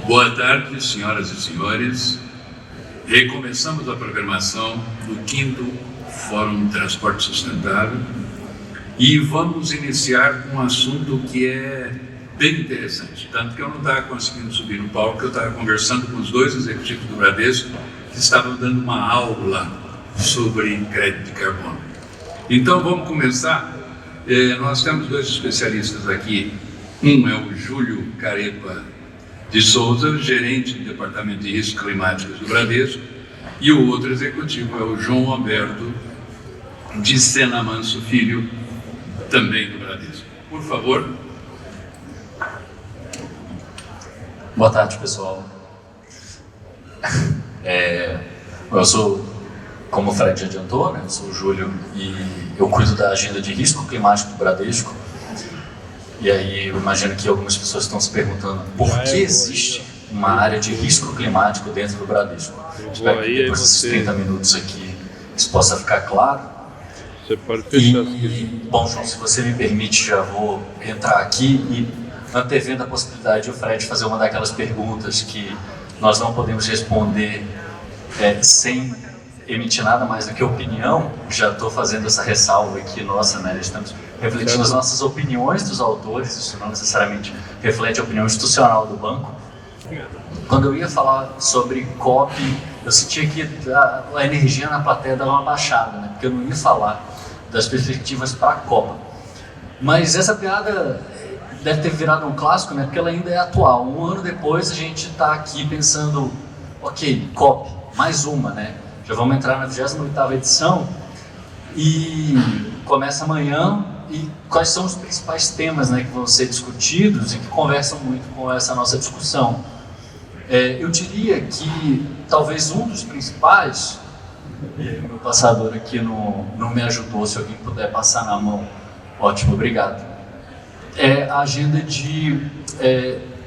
Boa tarde, senhoras e senhores. Recomeçamos a programação do 5º Fórum de Transporte Sustentável e vamos iniciar com um assunto que é bem interessante, tanto que eu não estava conseguindo subir no palco, eu estava conversando com os dois executivos do Bradesco que estavam dando uma aula sobre crédito de carbono. Então vamos começar. Nós temos dois especialistas aqui. Um é o Júlio Carepa de Souza, gerente do Departamento de Riscos Climáticos do Bradesco, e o outro executivo é o João Alberto de Sena Manso Filho, também do Bradesco. Por favor. Boa tarde, pessoal. Eu sou, como o Fred já adiantou, né, eu sou o Júlio e eu cuido da agenda de risco climático do Bradesco. E aí eu imagino que algumas pessoas estão se perguntando por que existe uma área de risco climático dentro do Bradesco. Espero que depois desses 30 minutos aqui isso possa ficar claro. Você pode fechar aqui. Bom, João, se você me permite, já vou entrar aqui e antevendo a possibilidade de o Fred fazer uma daquelas perguntas que nós não podemos responder sem emitir nada mais do que opinião. Já estou fazendo essa ressalva aqui, nossa, né? Estamos refletindo as nossas opiniões dos autores, isso não necessariamente reflete a opinião institucional do banco. Quando eu ia falar sobre COP, eu sentia que a energia na plateia dava uma baixada, né? Porque eu não ia falar das perspectivas para a Copa. Mas essa piada deve ter virado um clássico, né? Porque ela ainda é atual. Um ano depois a gente está aqui pensando, ok, COP, mais uma, né? Já vamos entrar na 28ª edição e começa amanhã. E quais são os principais temas, né, que vão ser discutidos e que conversam muito com essa nossa discussão? Eu diria que talvez um dos principais, meu passador aqui não me ajudou, se alguém puder passar na mão, ótimo, obrigado, é a agenda de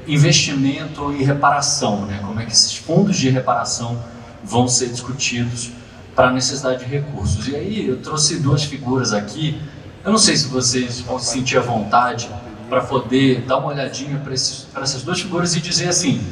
investimento e reparação, né? Como é que esses fundos de reparação vão ser discutidos para a necessidade de recursos. E aí eu trouxe duas figuras aqui. Eu não sei se vocês vão se sentir à vontade para poder dar uma olhadinha para essas duas figuras e dizer assim,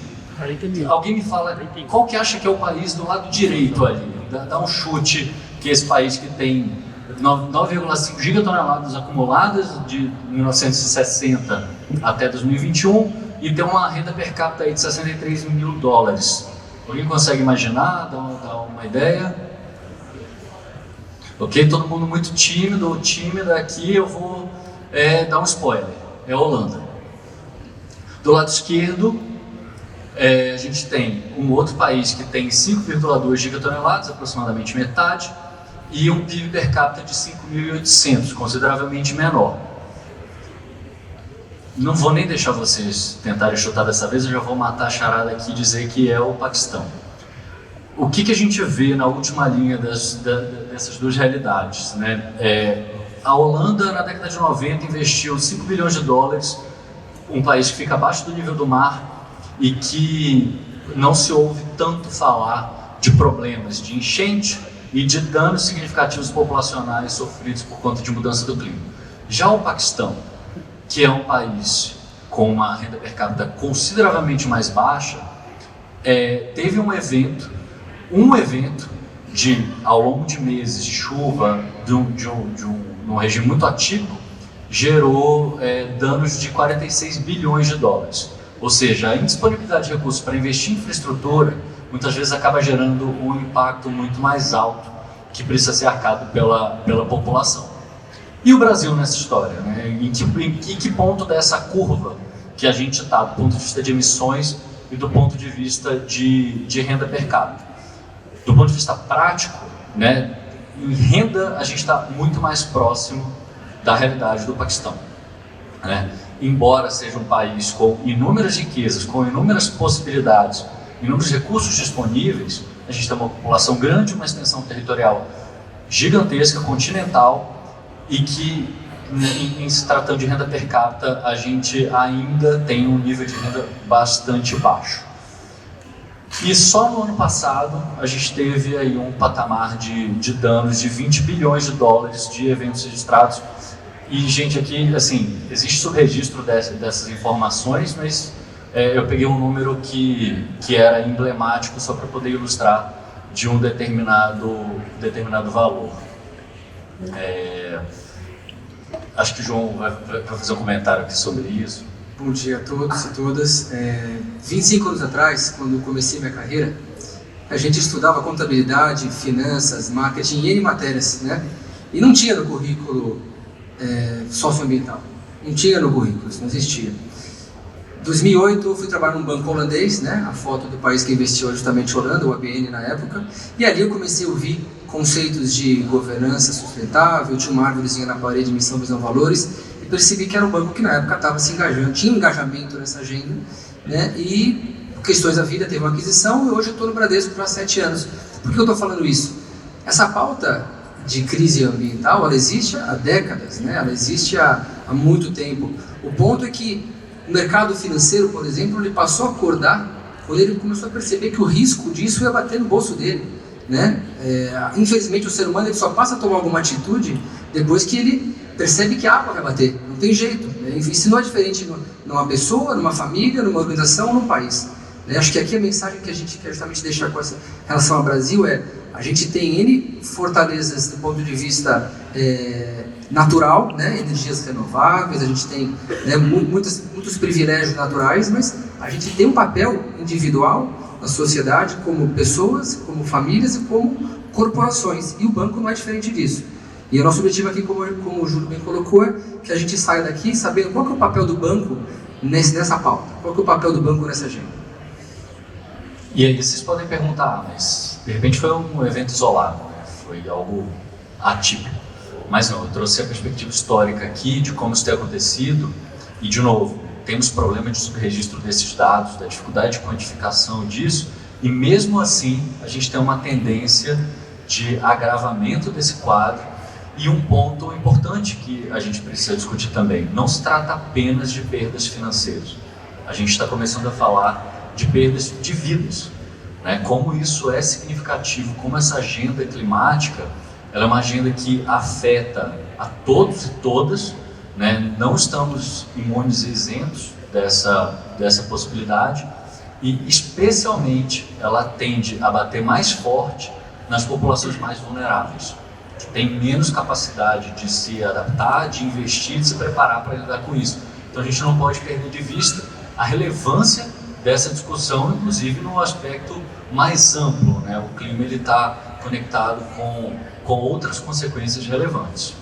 alguém me fala qual que acha que é o país do lado direito ali, dá um chute, que é esse país que tem 9,5 gigatoneladas acumuladas de 1960 até 2021 e tem uma renda per capita aí de $63 mil. Alguém consegue imaginar, dar uma ideia? Ok, todo mundo muito tímido ou tímida aqui, eu vou dar um spoiler, é a Holanda. Do lado esquerdo, a gente tem um outro país que tem 5,2 gigatoneladas, aproximadamente metade, e um PIB per capita de 5.800, consideravelmente menor. Não vou nem deixar vocês tentarem chutar dessa vez, eu já vou matar a charada aqui e dizer que é o Paquistão. O que a gente vê na última linha dessas duas realidades, né? A Holanda, na década de 90, investiu $5 bilhões, um país que fica abaixo do nível do mar e que não se ouve tanto falar de problemas de enchente e de danos significativos populacionais sofridos por conta de mudança do clima. Já o Paquistão, que é um país com uma renda per capita consideravelmente mais baixa, teve um evento ao longo de meses de chuva, num regime muito atípico, gerou danos de $46 bilhões. Ou seja, a indisponibilidade de recursos para investir em infraestrutura muitas vezes acaba gerando um impacto muito mais alto que precisa ser arcado pela população. E o Brasil nessa história, né? Em que ponto dessa curva que a gente está, do ponto de vista de emissões e do ponto de vista de renda per capita? Do ponto de vista prático, né, em renda a gente está muito mais próximo da realidade do Paquistão, né? Embora seja um país com inúmeras riquezas, com inúmeras possibilidades, inúmeros recursos disponíveis, a gente tem uma população grande, uma extensão territorial gigantesca, continental, e que, em se tratando de renda per capita, a gente ainda tem um nível de renda bastante baixo. E só no ano passado a gente teve aí um patamar de danos de $20 bilhões de eventos registrados. E, gente, aqui, assim, existe subregistro dessas informações, mas eu peguei um número que era emblemático só para poder ilustrar de um determinado valor. Acho que o João vai fazer um comentário aqui sobre isso. Bom dia a todos e todas. 25 anos atrás, quando comecei minha carreira, a gente estudava contabilidade, finanças, marketing e N matérias, né? E não tinha no currículo socioambiental. Não tinha no currículo, isso não existia. Em 2008 eu fui trabalhar num banco holandês, né? A foto do país que investiu é justamente Holanda, o ABN na época. E ali eu comecei a ouvir conceitos de governança sustentável, tinha uma árvorezinha na parede, missão, visão, valores, e percebi que era um banco que na época estava se engajando, tinha engajamento nessa agenda, né? E por questões da vida teve uma aquisição e hoje eu estou no Bradesco há 7 anos. Por que eu estou falando isso? Essa pauta de crise ambiental, ela existe há décadas, né? Ela existe há muito tempo. O ponto é que o mercado financeiro, por exemplo, ele passou a acordar quando ele começou a perceber que o risco disso ia bater no bolso dele, né? Infelizmente o ser humano ele só passa a tomar alguma atitude depois que ele percebe que a água vai bater, não tem jeito, né? Isso não é diferente numa pessoa, numa família, numa organização, num país, né? Acho que aqui a mensagem que a gente quer justamente deixar com essa relação ao Brasil a gente tem N fortalezas do ponto de vista natural, né? Energias renováveis, a gente tem, né, muitos privilégios naturais, mas a gente tem um papel individual na sociedade como pessoas, como famílias e como corporações, e o banco não é diferente disso. E o nosso objetivo aqui, como o Júlio bem colocou, é que a gente saia daqui sabendo qual que é o papel do banco nessa pauta, qual que é o papel do banco nessa agenda. E aí vocês podem perguntar, mas de repente foi um evento isolado, né? Foi algo atípico. Mas não, eu trouxe a perspectiva histórica aqui de como isso tem acontecido e, de novo, temos problema de subregistro desses dados, da dificuldade de quantificação disso, e mesmo assim a gente tem uma tendência de agravamento desse quadro. E um ponto importante que a gente precisa discutir também, não se trata apenas de perdas financeiras. A gente está começando a falar de perdas de vidas, né? Como isso é significativo, como essa agenda climática, ela é uma agenda que afeta a todos e todas, né? Não estamos imunes e isentos dessa possibilidade, e especialmente ela tende a bater mais forte nas populações mais vulneráveis, que têm menos capacidade de se adaptar, de investir, de se preparar para lidar com isso. Então a gente não pode perder de vista a relevância dessa discussão, inclusive no aspecto mais amplo, né? O clima está conectado com outras consequências relevantes.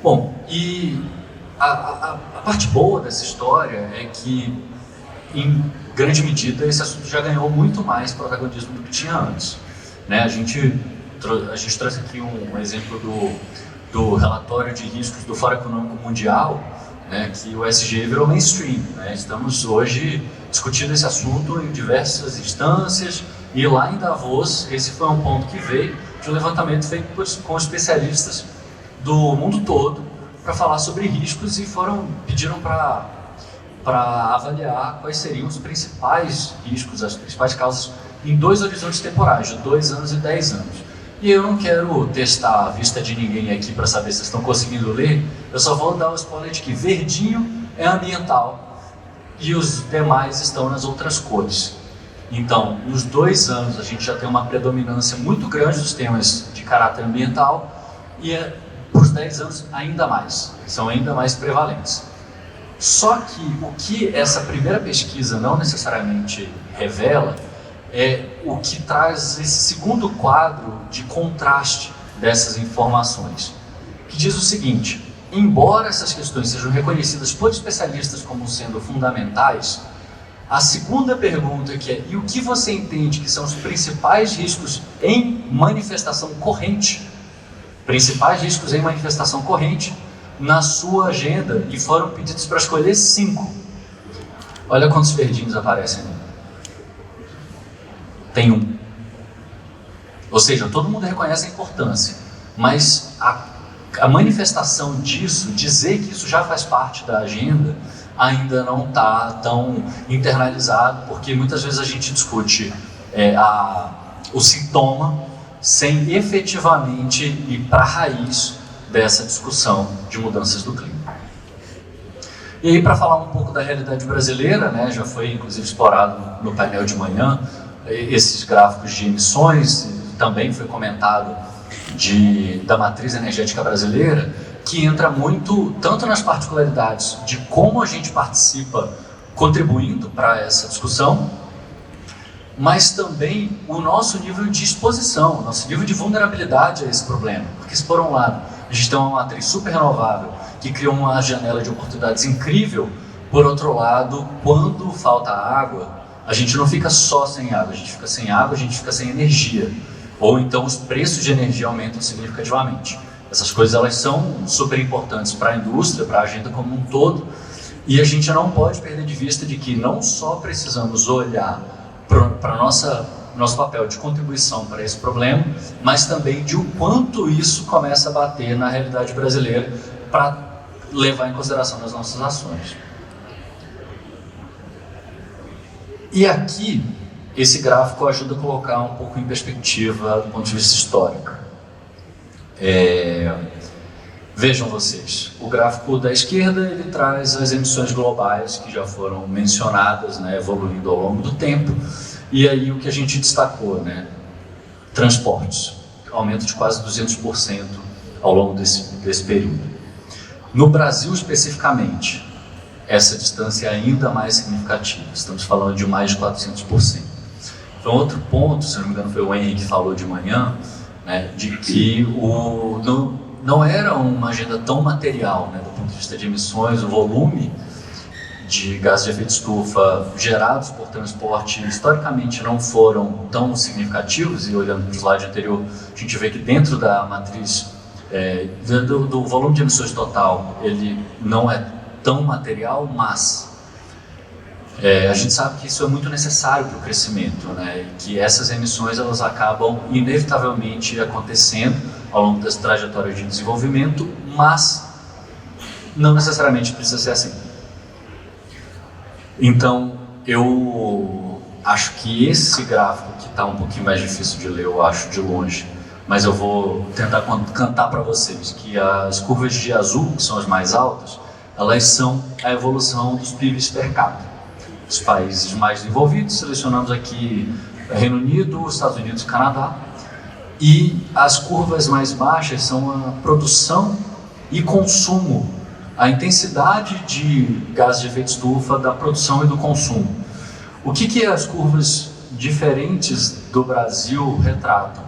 Bom, e a parte boa dessa história é que, em grande medida, esse assunto já ganhou muito mais protagonismo do que tinha antes, né? A gente trouxe aqui um exemplo do relatório de riscos do Fórum Econômico Mundial, né, que o ESG virou mainstream, né? Estamos hoje discutindo esse assunto em diversas instâncias, e lá em Davos, esse foi um ponto que veio de um levantamento feito com especialistas do mundo todo para falar sobre riscos, e pediram para avaliar quais seriam os principais riscos, as principais causas em 2 horizontes temporais, de 2 anos e 10 anos. E eu não quero testar a vista de ninguém aqui para saber se vocês estão conseguindo ler, eu só vou dar o spoiler de que verdinho é ambiental e os demais estão nas outras cores. Então, nos 2 anos a gente já tem uma predominância muito grande dos temas de caráter ambiental, e para os 10 anos ainda mais, são ainda mais prevalentes. Só que o que essa primeira pesquisa não necessariamente revela é o que traz esse segundo quadro de contraste dessas informações, que diz o seguinte: embora essas questões sejam reconhecidas por especialistas como sendo fundamentais, a segunda pergunta, que é: e o que você entende que são os principais riscos em manifestação corrente? Principais riscos em manifestação corrente na sua agenda, e foram pedidos para escolher 5. Olha quantos verdinhos aparecem ali. Tem 1. Ou seja, todo mundo reconhece a importância, mas a manifestação disso, dizer que isso já faz parte da agenda, ainda não está tão internalizado, porque muitas vezes a gente discute o sintoma sem efetivamente ir para a raiz dessa discussão de mudanças do clima. E aí, para falar um pouco da realidade brasileira, né, já foi inclusive explorado no painel de manhã, esses gráficos de emissões, também foi comentado da matriz energética brasileira, que entra muito tanto nas particularidades de como a gente participa contribuindo para essa discussão, mas também o nosso nível de exposição, o nosso nível de vulnerabilidade a esse problema. Porque, se por um lado, a gente tem uma matriz super renovável que cria uma janela de oportunidades incrível, por outro lado, quando falta água, a gente não fica só sem água, a gente fica sem água, a gente fica sem energia. Ou então os preços de energia aumentam significativamente. Essas coisas elas são super importantes para a indústria, para a agenda como um todo, e a gente não pode perder de vista de que não só precisamos olhar para nosso papel de contribuição para esse problema, mas também de o quanto isso começa a bater na realidade brasileira para levar em consideração nas nossas ações. E aqui, esse gráfico ajuda a colocar um pouco em perspectiva do ponto de vista histórico. Vejam vocês, o gráfico da esquerda ele traz as emissões globais que já foram mencionadas, né, evoluindo ao longo do tempo, e aí o que a gente destacou, né, transportes, aumento de quase 200% ao longo desse período. No Brasil especificamente, essa distância é ainda mais significativa, estamos falando de mais de 400%. Então outro ponto, se não me engano foi o Henrique que falou de manhã, né, de que não era uma agenda tão material, né, do ponto de vista de emissões, o volume de gases de efeito estufa gerados por transporte historicamente não foram tão significativos, e olhando para o slide anterior, a gente vê que dentro da matriz do volume de emissões total, ele não é tão material, mas a gente sabe que isso é muito necessário para o crescimento, né, e que essas emissões elas acabam inevitavelmente acontecendo ao longo das trajetórias de desenvolvimento, mas não necessariamente precisa ser assim. Então, eu acho que esse gráfico, que está um pouquinho mais difícil de ler, eu acho, de longe, mas eu vou tentar cantar para vocês que as curvas de azul, que são as mais altas, elas são a evolução dos PIBs per capita. Os países mais desenvolvidos, selecionamos aqui Reino Unido, Estados Unidos e Canadá, e as curvas mais baixas são a produção e consumo, a intensidade de gases de efeito estufa da produção e do consumo. O que as curvas diferentes do Brasil retratam?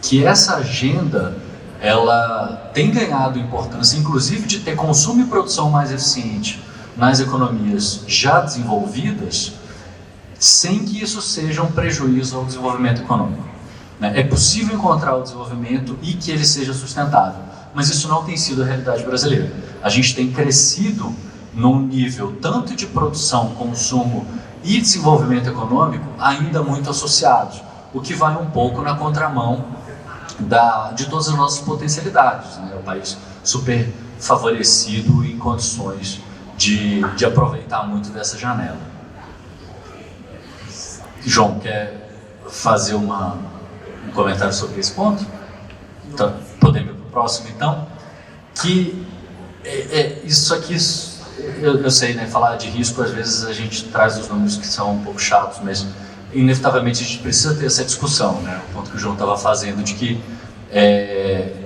Que essa agenda ela tem ganhado importância, inclusive de ter consumo e produção mais eficiente nas economias já desenvolvidas, sem que isso seja um prejuízo ao desenvolvimento econômico. É possível encontrar o desenvolvimento e que ele seja sustentável, mas isso não tem sido a realidade brasileira. A gente tem crescido num nível tanto de produção, consumo e desenvolvimento econômico ainda muito associados, o que vai um pouco na contramão de todas as nossas potencialidades, né? O país super favorecido em condições de aproveitar muito dessa janela. João, quer fazer um comentário sobre esse ponto? Então, podemos ir para o próximo, então? Que isso aqui, eu sei, né, falar de risco, às vezes a gente traz os números que são um pouco chatos, mas inevitavelmente a gente precisa ter essa discussão, né? O ponto que o João estava fazendo, de que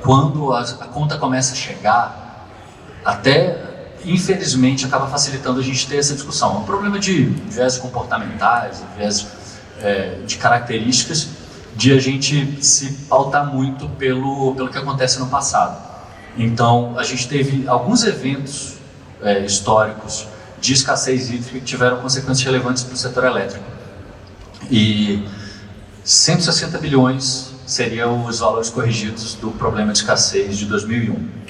quando a conta começa a chegar, até infelizmente acaba facilitando a gente ter essa discussão. É um problema de viés comportamentais, viés de características, de a gente se pautar muito pelo que acontece no passado. Então, a gente teve alguns eventos históricos de escassez hídrica que tiveram consequências relevantes para o setor elétrico. E 160 bilhões seriam os valores corrigidos do problema de escassez de 2001.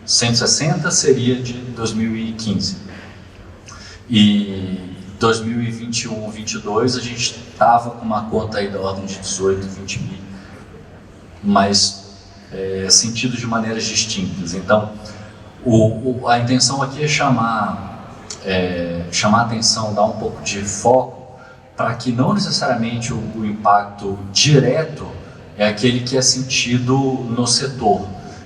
160 seria de 2015. E 2021, 2022, a gente estava com uma conta aí da ordem de 18, 20 bi, mas sentidos de maneiras distintas. Então, a intenção aqui é chamar a atenção, dar um pouco de foco, para que não necessariamente o impacto direto é aquele que é sentido no setor.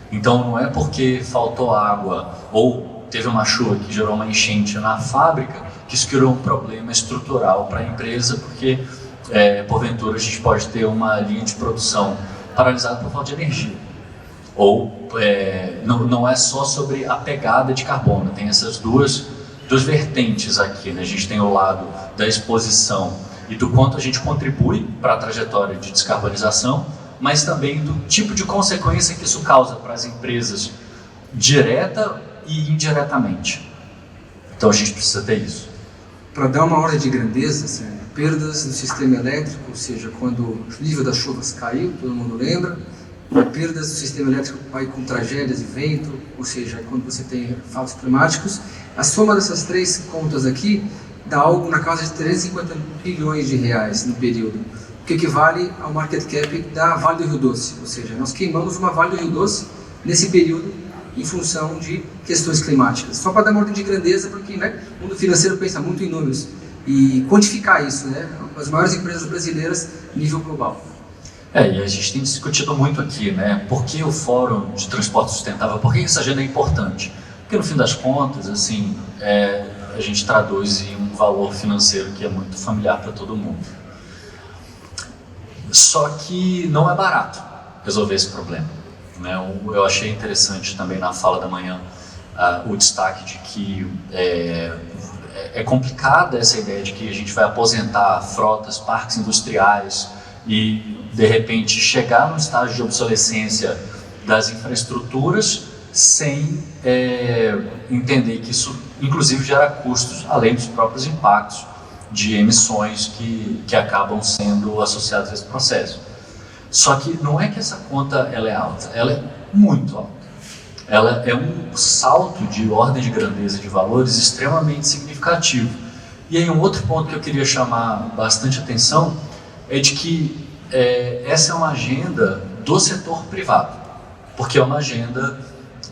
Então, não é porque faltou água ou teve uma chuva que gerou uma enchente na fábrica, que isso criou um problema estrutural para a empresa, porque porventura a gente pode ter uma linha de produção paralisada por falta de energia. Ou não é só sobre a pegada de carbono, tem essas duas vertentes aqui, né? A gente tem o lado da exposição e do quanto a gente contribui para a trajetória de descarbonização, mas também do tipo de consequência que isso causa para as empresas, direta e indiretamente. Então a gente precisa ter isso. Para dar uma ordem de grandeza, assim, perdas no sistema elétrico, ou seja, quando o nível das chuvas caiu, todo mundo lembra, perdas no sistema elétrico vai com tragédias de vento, ou seja, quando você tem fatos climáticos, a soma dessas três contas aqui dá algo na casa de 350 bilhões de reais no período, o que equivale ao market cap da Vale do Rio Doce, ou seja, nós queimamos uma Vale do Rio Doce nesse período em função de questões climáticas. Só para dar uma ordem de grandeza, porque o mundo financeiro pensa muito em números e quantificar isso, as maiores empresas brasileiras nível global. E a gente tem discutido muito aqui, por que o Fórum de Transporte Sustentável, por que essa agenda é importante? Porque no fim das contas, assim, a gente traduz em um valor financeiro que é muito familiar para todo mundo. Só que não é barato resolver esse problema. Eu achei interessante também na fala da manhã o destaque de que é complicada essa ideia de que a gente vai aposentar frotas, parques industriais e, de repente, chegar no estágio de obsolescência das infraestruturas sem entender que isso, inclusive, gera custos, além dos próprios impactos de emissões que acabam sendo associados a esse processo. Só que não é que essa conta ela é alta, ela é muito alta. Ela é um salto de ordem de grandeza de valores extremamente significativo. E aí um outro ponto que eu queria chamar bastante atenção é de que essa é uma agenda do setor privado, porque é uma agenda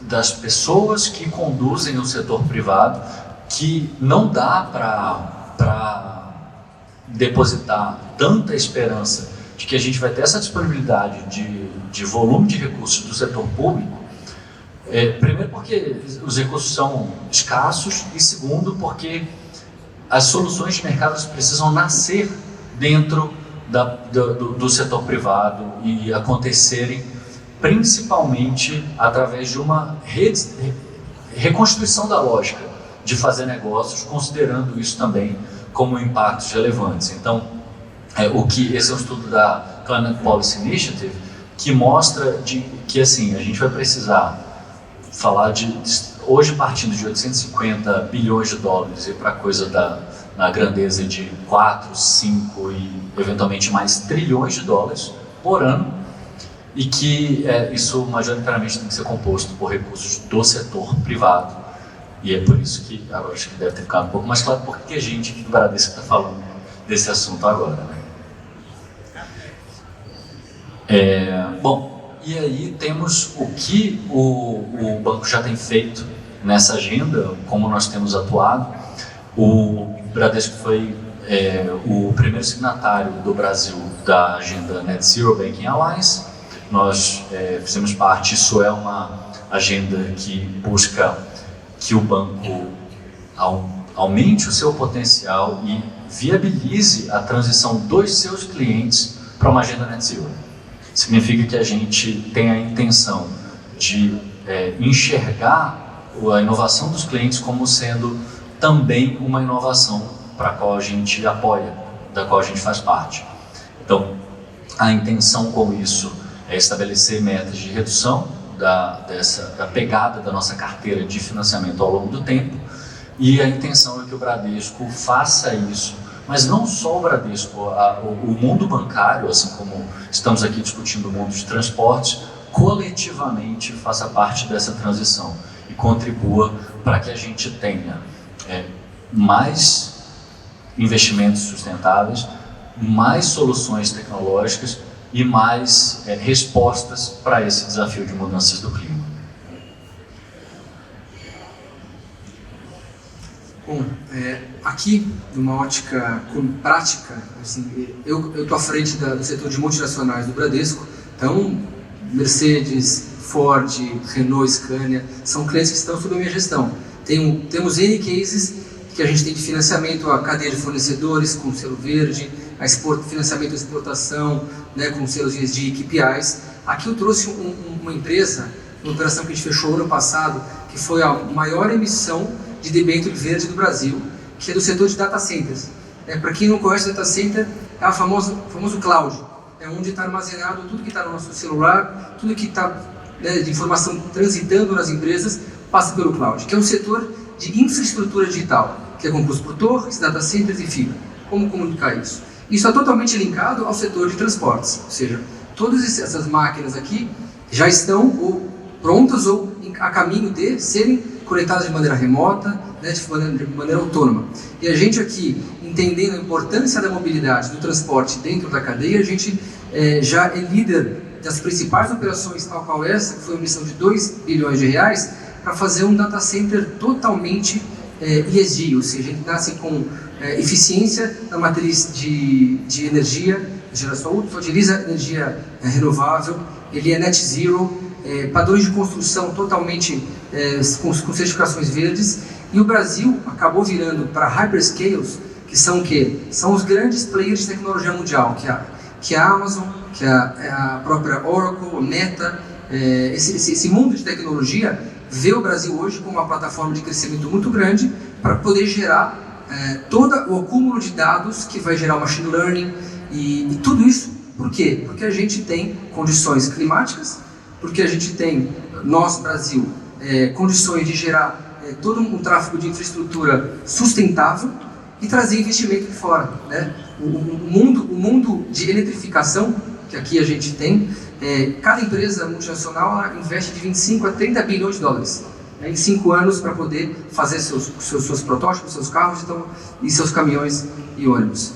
das pessoas que conduzem o setor privado, que não dá para depositar tanta esperança de que a gente vai ter essa disponibilidade de volume de recursos do setor público, primeiro porque os recursos são escassos e segundo porque as soluções de mercado precisam nascer dentro do setor privado e acontecerem principalmente através de uma reconstituição da lógica de fazer negócios, considerando isso também como impactos relevantes. Então, esse é um estudo da Climate Policy Initiative que mostra que assim, a gente vai precisar falar hoje partindo de 850 bilhões de dólares e para coisa na grandeza de 4, 5 e eventualmente mais trilhões de dólares por ano, e que isso majoritariamente tem que ser composto por recursos do setor privado. E é por isso que agora acho que deve ter ficado um pouco mais claro porque a gente aqui do Bradesco está falando desse assunto agora. Bom, e aí temos o que o banco já tem feito nessa agenda, como nós temos atuado. O Bradesco foi o primeiro signatário do Brasil da agenda Net Zero Banking Alliance. Nós fizemos parte, isso é uma agenda que busca que o banco aumente o seu potencial e viabilize a transição dos seus clientes para uma agenda Net Zero. Significa que a gente tem a intenção de enxergar a inovação dos clientes como sendo também uma inovação para a qual a gente apoia, da qual a gente faz parte. Então, a intenção com isso é estabelecer metas de redução da pegada da nossa carteira de financiamento ao longo do tempo, e a intenção é que o Bradesco faça isso, mas não só o Bradesco, o mundo bancário, assim como estamos aqui discutindo o mundo de transportes, coletivamente faça parte dessa transição e contribua para que a gente tenha mais investimentos sustentáveis, mais soluções tecnológicas e mais respostas para esse desafio de mudanças do clima. Bom, aqui, numa ótica prática, assim, eu estou à frente do setor de multinacionais do Bradesco, então Mercedes, Ford, Renault, Scania, são clientes que estão sob a minha gestão. Temos N cases que a gente tem de financiamento a cadeia de fornecedores com selo verde, financiamento à exportação, né, com selos ESG e KPIs. Aqui eu trouxe uma empresa, uma operação que a gente fechou ano passado, que foi a maior emissão de debênture verde do Brasil, que é do setor de data centers. Para quem não conhece, data center é o famoso cloud, é onde está armazenado tudo que está no nosso celular, tudo que está, né, de informação transitando nas empresas, passa pelo cloud, que é um setor de infraestrutura digital, que é composto por torres, data centers e fibra. Como comunicar isso? Isso é totalmente linkado ao setor de transportes, ou seja, todas essas máquinas aqui já estão ou prontas ou a caminho de serem conectadas de maneira remota, né, de maneira autônoma. E a gente aqui, entendendo a importância da mobilidade, do transporte dentro da cadeia, a gente já é líder das principais operações, tal qual essa, que foi uma missão de 2 bilhões de reais, para fazer um data center totalmente ESG, ou seja, ele nasce com eficiência na matriz de energia, geração, utiliza energia renovável, ele é net zero, padrões de construção totalmente com certificações verdes, e o Brasil acabou virando para hyperscales, que são o quê? São os grandes players de tecnologia mundial, que é a Amazon, que é a própria Oracle, a Meta, esse mundo de tecnologia vê o Brasil hoje como uma plataforma de crescimento muito grande para poder gerar todo o acúmulo de dados que vai gerar o machine learning e tudo isso. Por quê? Porque a gente tem condições climáticas, porque a gente tem, nós, Brasil, condições de gerar todo um tráfego de infraestrutura sustentável e trazer investimento de fora, né? O mundo de eletrificação que aqui a gente tem, cada empresa multinacional ela investe de 25 a 30 bilhões de dólares, né, em 5 anos para poder fazer seus protótipos, seus carros e seus caminhões e ônibus.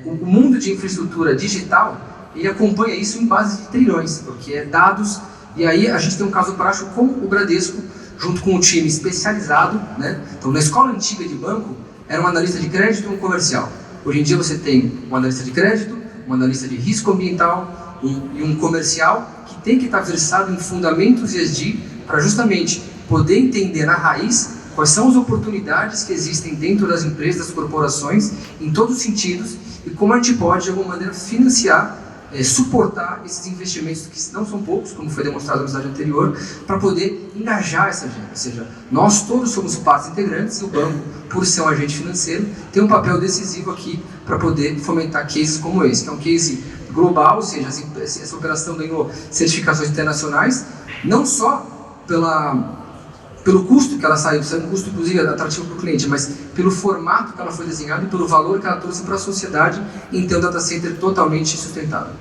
O mundo de infraestrutura digital ele acompanha isso em base de trilhões, porque é dados, e aí a gente tem um caso prático com o Bradesco, junto com um time especializado, né? Então, na escola antiga de banco, era um analista de crédito e um comercial. Hoje em dia você tem um analista de crédito, um analista de risco ambiental e um comercial que tem que estar versado em fundamentos ESG para justamente poder entender na raiz quais são as oportunidades que existem dentro das empresas, das corporações, em todos os sentidos, e como a gente pode, de alguma maneira, financiar, suportar esses investimentos, que não são poucos, como foi demonstrado no slide anterior, para poder engajar essa agenda. Ou seja, nós todos somos partes integrantes e o banco, por ser um agente financeiro, tem um papel decisivo aqui para poder fomentar cases como esse, que é um case global, ou seja, essa operação ganhou certificações internacionais, não só pelo custo que ela saiu um custo inclusive atrativo para o cliente, mas pelo formato que ela foi desenhada e pelo valor que ela trouxe para a sociedade em ter um data center totalmente sustentável.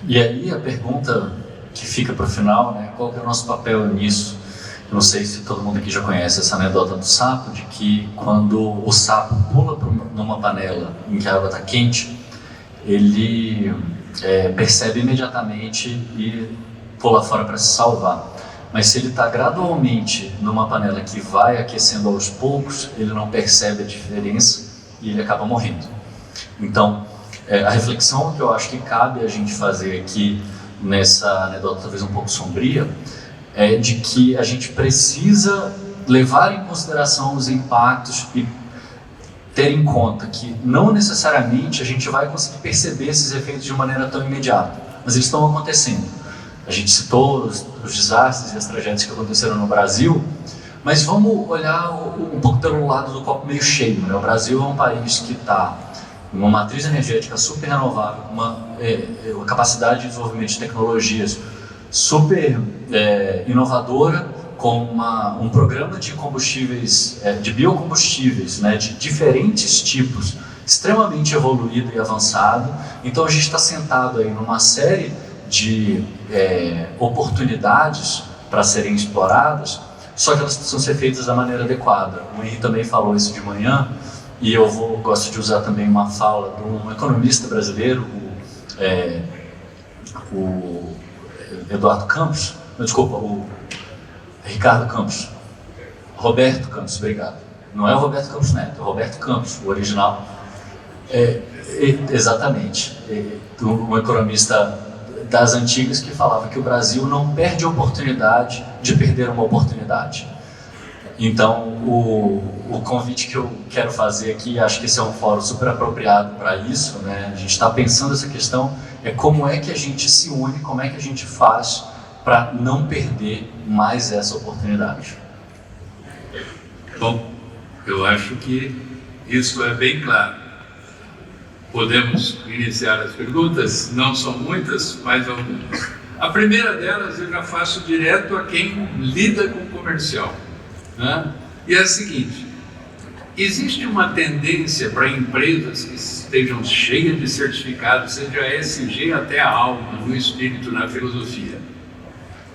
E aí a pergunta que fica para o final, né, qual que é o nosso papel nisso? Eu não sei se todo mundo aqui já conhece essa anedota do sapo, de que quando o sapo pula numa panela em que a água está quente, ele percebe imediatamente e pula fora para se salvar. Mas se ele está gradualmente numa panela que vai aquecendo aos poucos, ele não percebe a diferença e ele acaba morrendo. Então, a reflexão que eu acho que cabe a gente fazer aqui nessa anedota talvez um pouco sombria é de que a gente precisa levar em consideração os impactos e ter em conta que não necessariamente a gente vai conseguir perceber esses efeitos de maneira tão imediata, mas eles estão acontecendo. A gente citou os desastres e as tragédias que aconteceram no Brasil, mas vamos olhar um pouco pelo lado do copo meio cheio, né? O Brasil é um país que está com uma matriz energética super renovável, uma capacidade de desenvolvimento de tecnologias super inovadora, com um programa de combustíveis, de biocombustíveis, né, de diferentes tipos, extremamente evoluído e avançado. Então a gente está sentado aí numa série de oportunidades para serem exploradas, só que elas precisam ser feitas da maneira adequada. O Henri também falou isso de manhã, e eu gosto de usar também uma fala de um economista brasileiro, o Eduardo Campos, desculpa, o Ricardo Campos, Roberto Campos, obrigado. Não é o Roberto Campos Neto, é o Roberto Campos, o original. Exatamente, um economista das antigas que falava que o Brasil não perde a oportunidade de perder uma oportunidade. Então, o convite que eu quero fazer aqui, acho que esse é um fórum super apropriado para isso, né? A gente está pensando essa questão, como é que a gente se une, como é que a gente faz para não perder mais essa oportunidade. Bom, eu acho que isso é bem claro. Podemos iniciar as perguntas, não são muitas, mas algumas. A primeira delas eu já faço direto a quem lida com o comercial, né? E é a seguinte: existe uma tendência para empresas que estejam cheias de certificados, seja ESG até a alma, no espírito, na filosofia,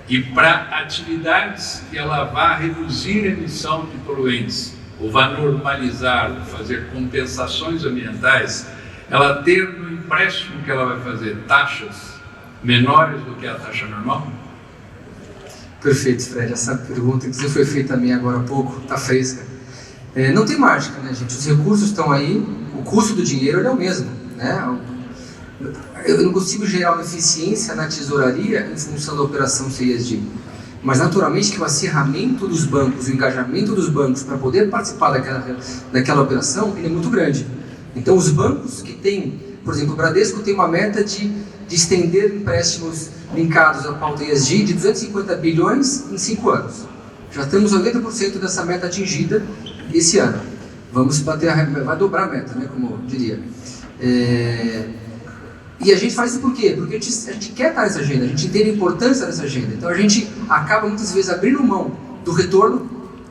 e para atividades que ela vá reduzir a emissão de poluentes, ou vá normalizar, fazer compensações ambientais, ela ter no empréstimo que ela vai fazer taxas menores do que a taxa normal? Perfeito, Fred. Essa pergunta que foi feita a mim agora há pouco, está fresca. Não tem mágica, né, gente? Os recursos estão aí, o custo do dinheiro ele é o mesmo, né? Eu não consigo gerar uma eficiência na tesouraria em função da operação CISD, mas naturalmente que o acirramento dos bancos, o engajamento dos bancos para poder participar daquela operação, ele é muito grande. Então os bancos que têm, por exemplo, o Bradesco tem uma meta de estender empréstimos linkados à pauta ESG de 250 bilhões em 5 anos. Já temos 80% dessa meta atingida esse ano. Vamos bater, vai dobrar a meta, né, como eu diria. E a gente faz isso por quê? Porque a gente quer estar nessa agenda, a gente entende a importância dessa agenda. Então a gente acaba muitas vezes abrindo mão do retorno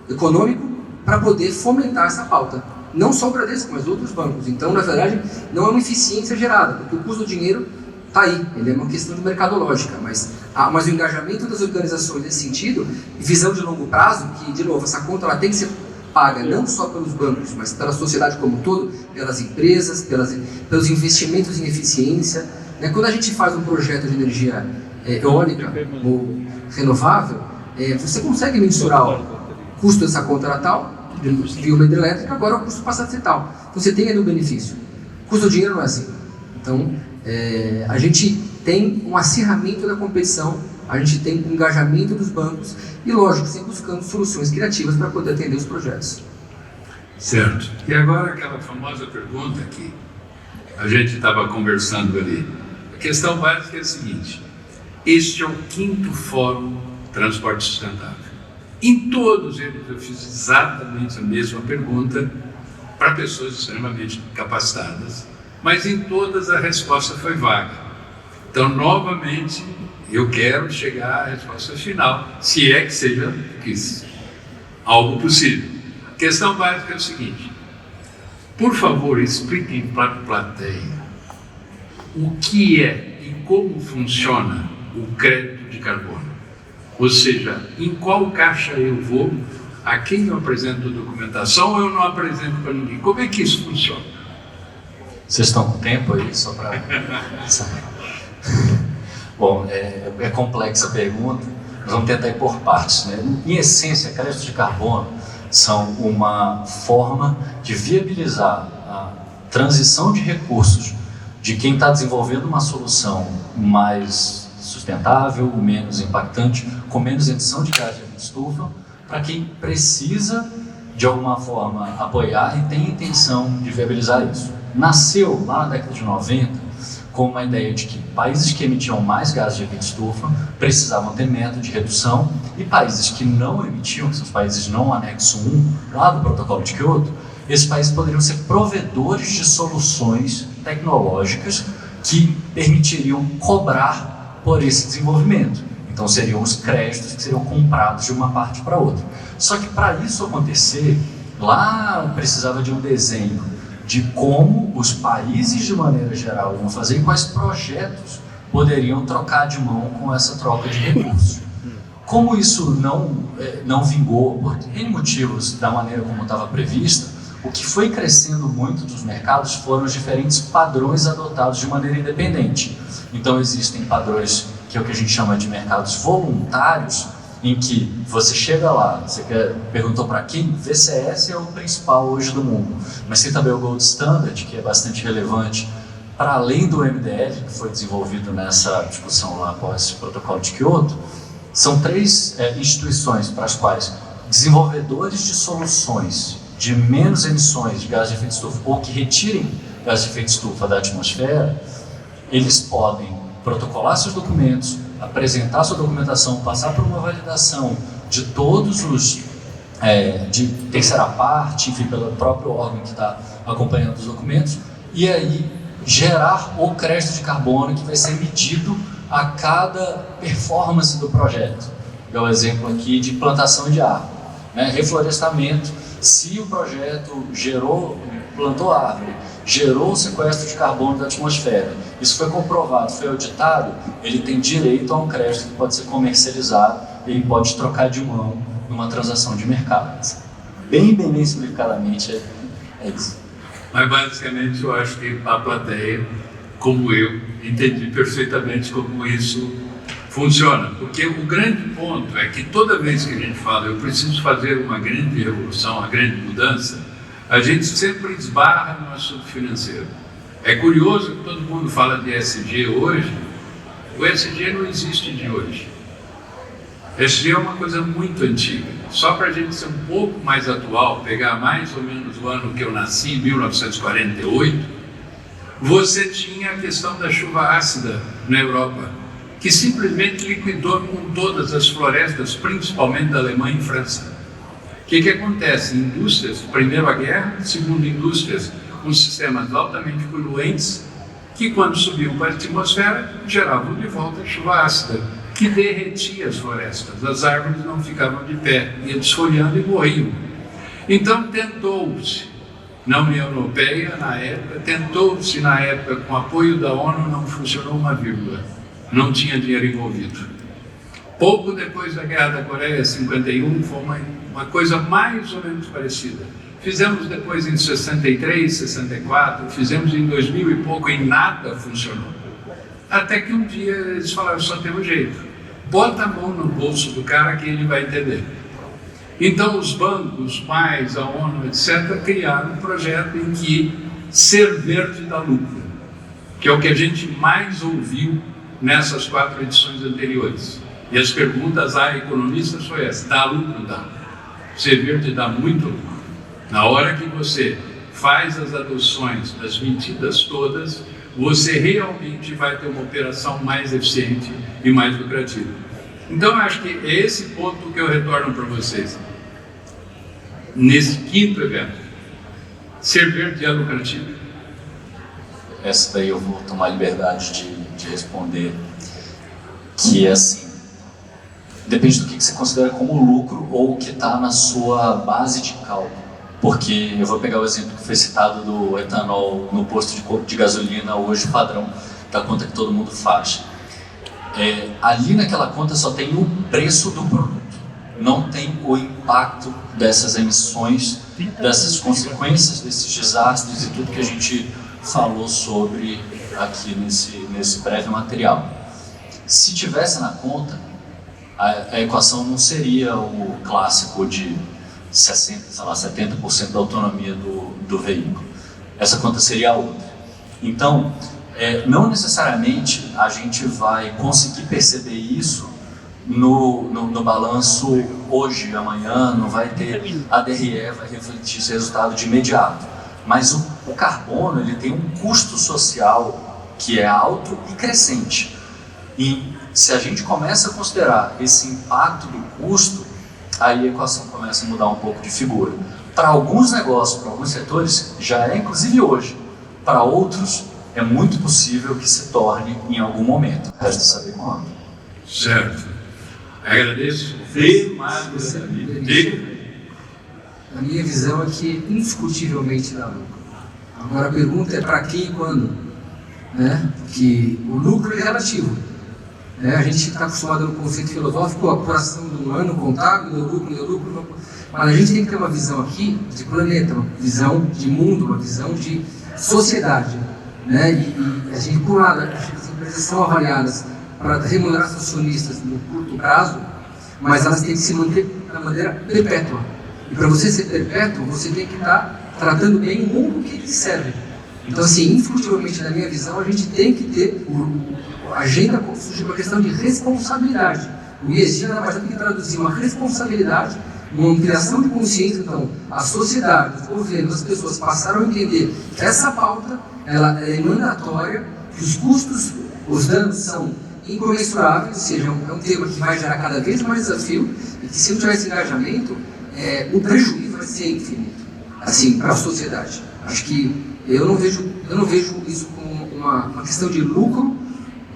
econômico para poder fomentar essa pauta. Não só o Bradesco, mas outros bancos. Então, na verdade, não é uma eficiência gerada, porque o custo do dinheiro está aí, ele é uma questão de mercadológica, mas o engajamento das organizações nesse sentido, visão de longo prazo, que, de novo, essa conta ela tem que ser paga não só pelos bancos, mas pela sociedade como um todo, pelas empresas, pelos investimentos em eficiência. Né? Quando a gente faz um projeto de energia eólica ou renovável, você consegue mensurar o custo dessa conta era tal, de uma hidrelétrica, agora o custo passa a ser tal. Então você tem ali um benefício. O custo do dinheiro não é assim. Então, a gente tem um acirramento da competição, a gente tem um engajamento dos bancos e, lógico, sempre buscando soluções criativas para poder atender os projetos. Certo. E agora aquela famosa pergunta que a gente estava conversando ali. A questão básica é a seguinte: este é o 5º Fórum Transporte Sustentável. Em todos eles eu fiz exatamente a mesma pergunta para pessoas extremamente capacitadas, mas em todas a resposta foi vaga. Então, novamente, eu quero chegar à resposta final, se é que seja algo possível. A questão básica é o seguinte: por favor, expliquem para a plateia o que é e como funciona o crédito de carbono. Ou seja, em qual caixa eu vou, a quem eu apresento documentação ou eu não apresento para ninguém? Como é que isso funciona? Vocês estão com tempo aí, só para... Bom, é complexa a pergunta, nós vamos tentar ir por partes, né? Em essência, créditos de carbono são uma forma de viabilizar a transição de recursos de quem está desenvolvendo uma solução mais sustentável, menos impactante, com menos emissão de gás de efeito estufa, para quem precisa, de alguma forma, apoiar e tem intenção de viabilizar isso. Nasceu lá na década de 90 com uma ideia de que países que emitiam mais gases de efeito estufa precisavam ter meta de redução e países que não emitiam, que são os países não anexo 1, lá do protocolo de Kyoto, esses países poderiam ser provedores de soluções tecnológicas que permitiriam cobrar por esse desenvolvimento. Então seriam os créditos que seriam comprados de uma parte para outra. Só que para isso acontecer, lá precisava de um desenho de como os países de maneira geral iam fazer e quais projetos poderiam trocar de mão com essa troca de recursos. Como isso não vingou por N motivos da maneira como estava prevista, o que foi crescendo muito dos mercados foram os diferentes padrões adotados de maneira independente. Então existem padrões que é o que a gente chama de mercados voluntários, em que você chega lá, você perguntou para quem? VCS é o principal hoje do mundo, mas tem também o Gold Standard, que é bastante relevante para além do MDL, que foi desenvolvido nessa discussão lá após o protocolo de Kyoto, são 3 instituições para as quais desenvolvedores de soluções de menos emissões de gás de efeito estufa ou que retirem gás de efeito estufa da atmosfera, eles podem protocolar seus documentos, apresentar sua documentação, passar por uma validação de todos os de terceira parte, enfim, pelo próprio órgão que está acompanhando os documentos, e aí gerar o crédito de carbono que vai ser medido a cada performance do projeto. Dá o exemplo aqui de plantação de árvore, né? Reflorestamento. Se o projeto plantou árvore, gerou o sequestro de carbono da atmosfera, isso foi comprovado, foi auditado, ele tem direito a um crédito que pode ser comercializado, ele pode trocar de mão numa transação de mercado. Bem simplificadamente é isso. Mas basicamente eu acho que a plateia, como eu, entendi perfeitamente como isso funciona. Porque o grande ponto é que toda vez que a gente fala eu preciso fazer uma grande revolução, uma grande mudança, a gente sempre esbarra no assunto financeiro. É curioso que todo mundo fala de ESG hoje. O ESG não existe de hoje. ESG é uma coisa muito antiga. Só para a gente ser um pouco mais atual, pegar mais ou menos o ano que eu nasci, 1948, você tinha a questão da chuva ácida na Europa, que simplesmente liquidou com todas as florestas, principalmente da Alemanha e França. O que acontece? Indústrias, primeiro a guerra, segundo indústrias com sistemas altamente poluentes, que quando subiam para a atmosfera, geravam de volta a chuva ácida, que derretia as florestas. As árvores não ficavam de pé, iam desfolhando e morriam. Então tentou-se, na União Europeia, na época, com o apoio da ONU, não funcionou uma vírgula. Não tinha dinheiro envolvido. Pouco depois da Guerra da Coreia, 51, foi uma coisa mais ou menos parecida. Fizemos depois em 63, 64, fizemos em 2000 e pouco e nada funcionou. Até que um dia eles falaram, só tem um jeito. Bota a mão no bolso do cara que ele vai entender. Então os bancos, os pais, a ONU, etc., criaram um projeto em que ser verde dá lucro, que é o que a gente mais ouviu nessas 4 edições anteriores. E as perguntas a economistas foi essa: dá lucro? Dá. Ser verde dá muito lucro. Na hora que você faz as adoções das medidas todas, você realmente vai ter uma operação mais eficiente e mais lucrativa. Então, eu acho que é esse ponto que eu retorno para vocês. Nesse 5º evento, ser verde é lucrativo? Essa daí eu vou tomar liberdade de responder, que é assim, depende do que você considera como lucro ou o que está na sua base de cálculo. Porque eu vou pegar o exemplo que foi citado do etanol no posto de gasolina, hoje padrão da conta que todo mundo faz. Ali naquela conta só tem o preço do produto, não tem o impacto dessas emissões, dessas consequências, desses desastres e tudo que a gente falou sobre aqui nesse breve material. Se tivesse na conta, a equação não seria o clássico de 70% da autonomia do veículo. Essa conta seria a outra. Então, não necessariamente a gente vai conseguir perceber isso no balanço hoje, amanhã, não vai ter, a DRE vai refletir esse resultado de imediato. Mas o carbono, ele tem um custo social que é alto e crescente. E se a gente começa a considerar esse impacto do custo, aí a equação começa a mudar um pouco de figura. Para alguns negócios, para alguns setores, já é inclusive hoje. Para outros, é muito possível que se torne em algum momento. Resta saber quando. Certo. Agradeço. A minha visão é que indiscutivelmente dá lucro. Agora a pergunta é para quem e quando, né? Que o lucro é relativo. A gente está acostumado no conceito filosófico, a apuração do ano contábil, no lucro, mas a gente tem que ter uma visão aqui de planeta, uma visão de mundo, uma visão de sociedade, né? E a gente, por um lado, as empresas são avaliadas para remunerar seus acionistas no curto prazo, mas elas têm que se manter de maneira perpétua. E para você ser perpétuo, você tem que estar tratando bem o mundo que lhe serve. Então, assim, indiscutivelmente, na minha visão, a gente tem que ter a agenda surge uma questão de responsabilidade. O ESG nada mais do que traduzir uma responsabilidade, uma ampliação de consciência. Então, a sociedade, os governos, as pessoas passaram a entender que essa pauta ela é mandatória, que os custos, os danos são incomensuráveis, ou seja, é um tema que vai gerar cada vez mais desafio e que, se não tiver esse engajamento, o prejuízo vai ser infinito, assim, para a sociedade. Acho que eu não vejo isso como uma questão de lucro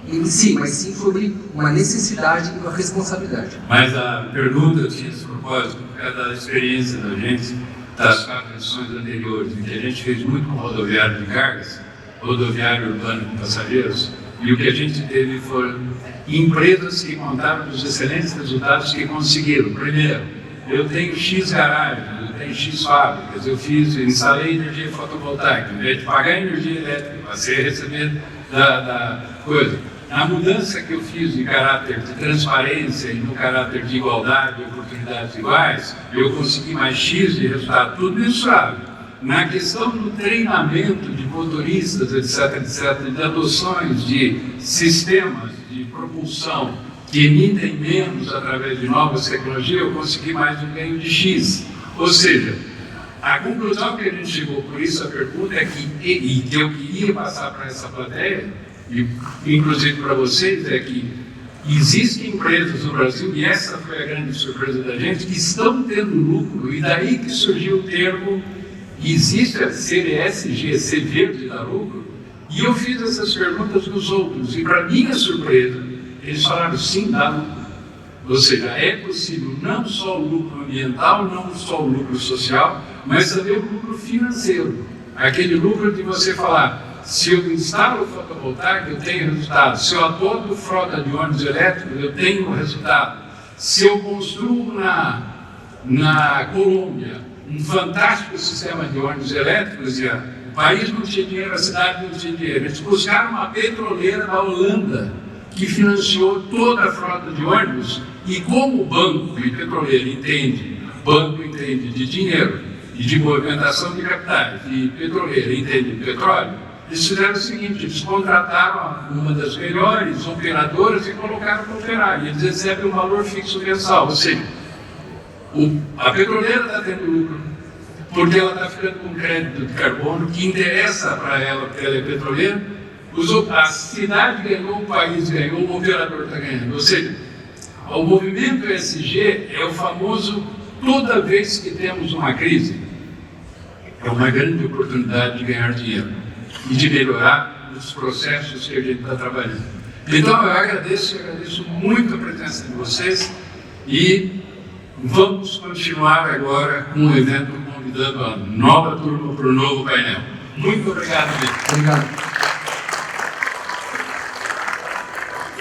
em si, mas sim sobre uma necessidade e uma responsabilidade. Mas a pergunta tinha esse propósito, é da experiência da gente, das 4 edições anteriores, em que a gente fez muito com rodoviário de cargas, rodoviário urbano de passageiros, e o que a gente teve foram empresas que contaram dos excelentes resultados que conseguiram. Primeiro, eu tenho X garagens, eu tenho X fábricas, instalei energia fotovoltaica, em vez de pagar energia elétrica, passei a receber da coisa. A mudança que eu fiz de caráter de transparência e no caráter de igualdade e oportunidades iguais, eu consegui mais X de resultado, tudo mensurável. Na questão do treinamento de motoristas, etc., de adoções de sistemas de propulsão que emitem menos através de novas tecnologias, eu consegui mais um ganho de X. Ou seja, a conclusão que a gente chegou, por isso a pergunta é que eu queria passar para essa plateia, e inclusive para vocês, é que existem empresas no Brasil, e essa foi a grande surpresa da gente, que estão tendo lucro, e daí que surgiu o termo, existe a CVSG, ser verde dá lucro, e eu fiz essas perguntas nos outros, e para minha surpresa, eles falaram sim, dá lucro. Ou seja, é possível não só o lucro ambiental, não só o lucro social, mas também o lucro financeiro. Aquele lucro de você falar, se eu instalo fotovoltaico, eu tenho resultado. Se eu adoto frota de ônibus elétricos, eu tenho resultado. Se eu construo na Colômbia um fantástico sistema de ônibus elétricos, e o país não tinha dinheiro, a cidade não tinha dinheiro. Eles buscaram uma petroleira da Holanda, que financiou toda a frota de ônibus, e como o banco e petroleiro banco entende de dinheiro e de movimentação de capitais, e petroleiro entende de petróleo, eles fizeram o seguinte, eles contrataram uma das melhores operadoras e colocaram para operar, e eles recebem um valor fixo mensal, ou seja, a petroleira está tendo lucro, porque ela está ficando com crédito de carbono, que interessa para ela, porque ela é petroleira, a cidade ganhou, o país ganhou, o operador está ganhando. Ou seja, o movimento ESG é o famoso, toda vez que temos uma crise, é uma grande oportunidade de ganhar dinheiro e de melhorar os processos que a gente está trabalhando. Então eu agradeço muito a presença de vocês e vamos continuar agora com o evento convidando a nova turma para o novo painel. Muito obrigado, gente. Obrigado.